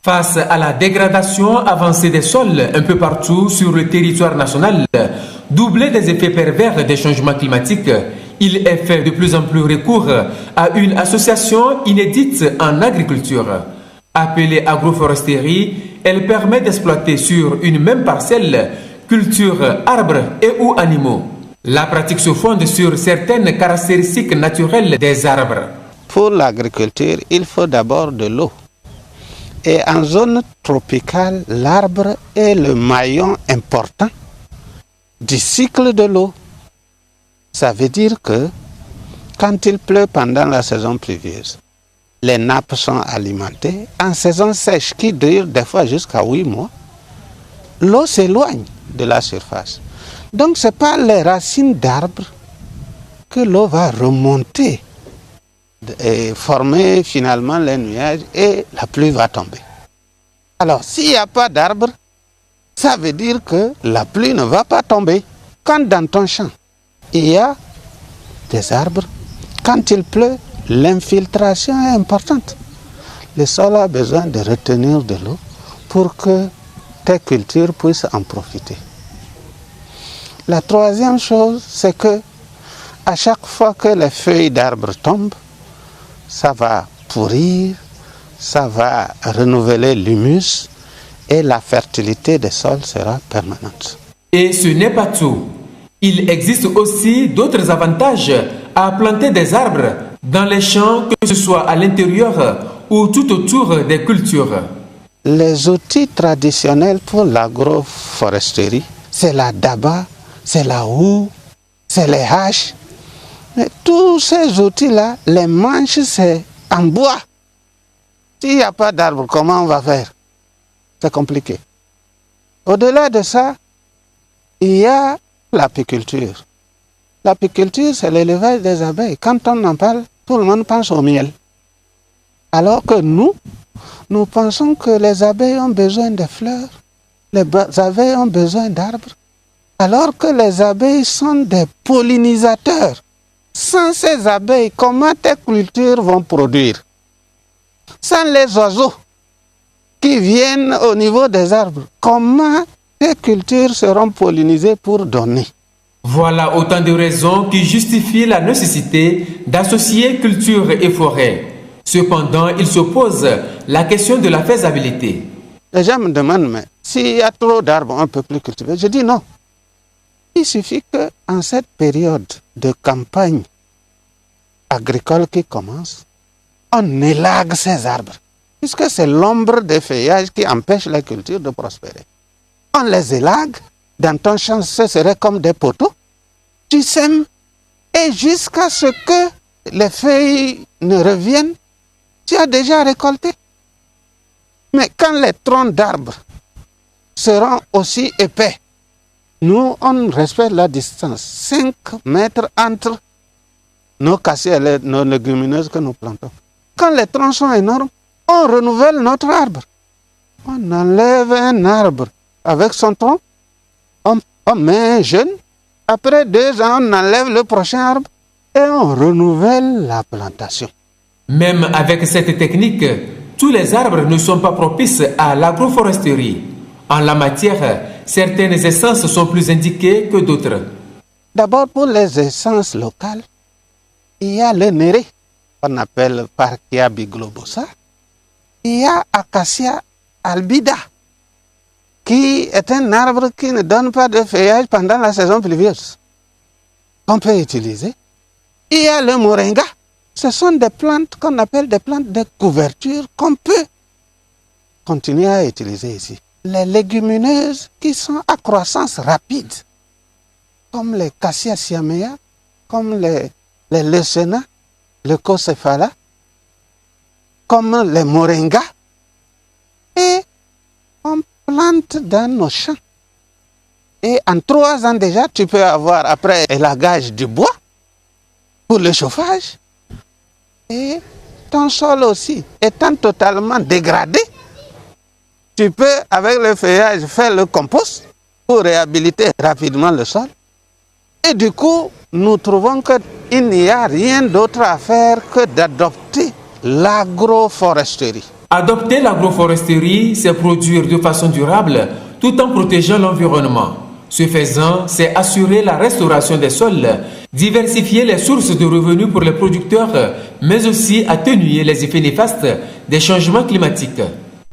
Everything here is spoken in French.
Face à la dégradation avancée des sols un peu partout sur le territoire national, doublée des effets pervers des changements climatiques, il est fait de plus en plus recours à une association inédite en agriculture. Appelée agroforesterie, elle permet d'exploiter sur une même parcelle cultures, arbres et ou animaux. La pratique se fonde sur certaines caractéristiques naturelles des arbres. Pour l'agriculture, il faut d'abord de l'eau. Et en zone tropicale, l'arbre est le maillon important du cycle de l'eau. Ça veut dire que quand il pleut pendant la saison pluvieuse, les nappes sont alimentées. En saison sèche, qui dure des fois jusqu'à 8 mois, l'eau s'éloigne de la surface. Donc ce n'est pas les racines d'arbres que l'eau va remonter et former finalement les nuages et la pluie va tomber. Alors s'il n'y a pas d'arbres, ça veut dire que la pluie ne va pas tomber. Quand dans ton champ, il y a des arbres, quand il pleut, l'infiltration est importante. Le sol a besoin de retenir de l'eau pour que tes cultures puissent en profiter. La troisième chose, c'est que à chaque fois que les feuilles d'arbres tombent, ça va pourrir, ça va renouveler l'humus et la fertilité des sols sera permanente. Et ce n'est pas tout. Il existe aussi d'autres avantages à planter des arbres dans les champs, que ce soit à l'intérieur ou tout autour des cultures. Les outils traditionnels pour l'agroforesterie, c'est la daba, c'est la houe, c'est les haches. Mais tous ces outils-là, les manches, c'est en bois. S'il n'y a pas d'arbre, comment on va faire? C'est compliqué. Au-delà de ça, il y a l'apiculture. L'apiculture, c'est l'élevage des abeilles. Quand on en parle, tout le monde pense au miel. Alors que nous pensons que les abeilles ont besoin de fleurs, les abeilles ont besoin d'arbres, alors que les abeilles sont des pollinisateurs. Sans ces abeilles, comment tes cultures vont produire? Sans les oiseaux qui viennent au niveau des arbres, comment tes cultures seront pollinisées pour donner? Voilà autant de raisons qui justifient la nécessité d'associer culture et forêt. Cependant, il se pose la question de la faisabilité. Les gens me demandent, mais s'il y a trop d'arbres, on ne peut plus cultiver. Je dis non. Il suffit qu'en cette période de campagne agricole qui commence, on élague ces arbres, puisque c'est l'ombre des feuillages qui empêche la culture de prospérer. On les élague, dans ton champ, ce serait comme des poteaux. Tu sèmes, et jusqu'à ce que les feuilles ne reviennent, tu as déjà récolté. Mais quand les troncs d'arbres seront aussi épais, nous, on respecte la distance, 5 mètres entre nos cassiers et nos légumineuses que nous plantons. Quand les troncs sont énormes, on renouvelle notre arbre. On enlève un arbre avec son tronc, on met un jeune, après 2 ans, on enlève le prochain arbre et on renouvelle la plantation. Même avec cette technique, tous les arbres ne sont pas propices à l'agroforesterie. En la matière, certaines essences sont plus indiquées que d'autres. D'abord, pour les essences locales, il y a le néré, qu'on appelle Parkia biglobosa. Il y a Acacia albida, qui est un arbre qui ne donne pas de feuillage pendant la saison pluvieuse, qu'on peut utiliser. Il y a le moringa. Ce sont des plantes qu'on appelle des plantes de couverture qu'on peut continuer à utiliser ici. Les légumineuses qui sont à croissance rapide, comme les Cassia siamea, comme les Leucena, le Cocéphala, comme les moringas, et on plante dans nos champs. Et en 3 ans déjà, tu peux avoir après élagage du bois pour le chauffage. Et ton sol aussi, étant totalement dégradé, tu peux, avec le feuillage, faire le compost pour réhabiliter rapidement le sol. Et du coup, nous trouvons qu'il n'y a rien d'autre à faire que d'adopter l'agroforesterie. Adopter l'agroforesterie, c'est produire de façon durable tout en protégeant l'environnement. Ce faisant, c'est assurer la restauration des sols, diversifier les sources de revenus pour les producteurs, mais aussi atténuer les effets néfastes des changements climatiques.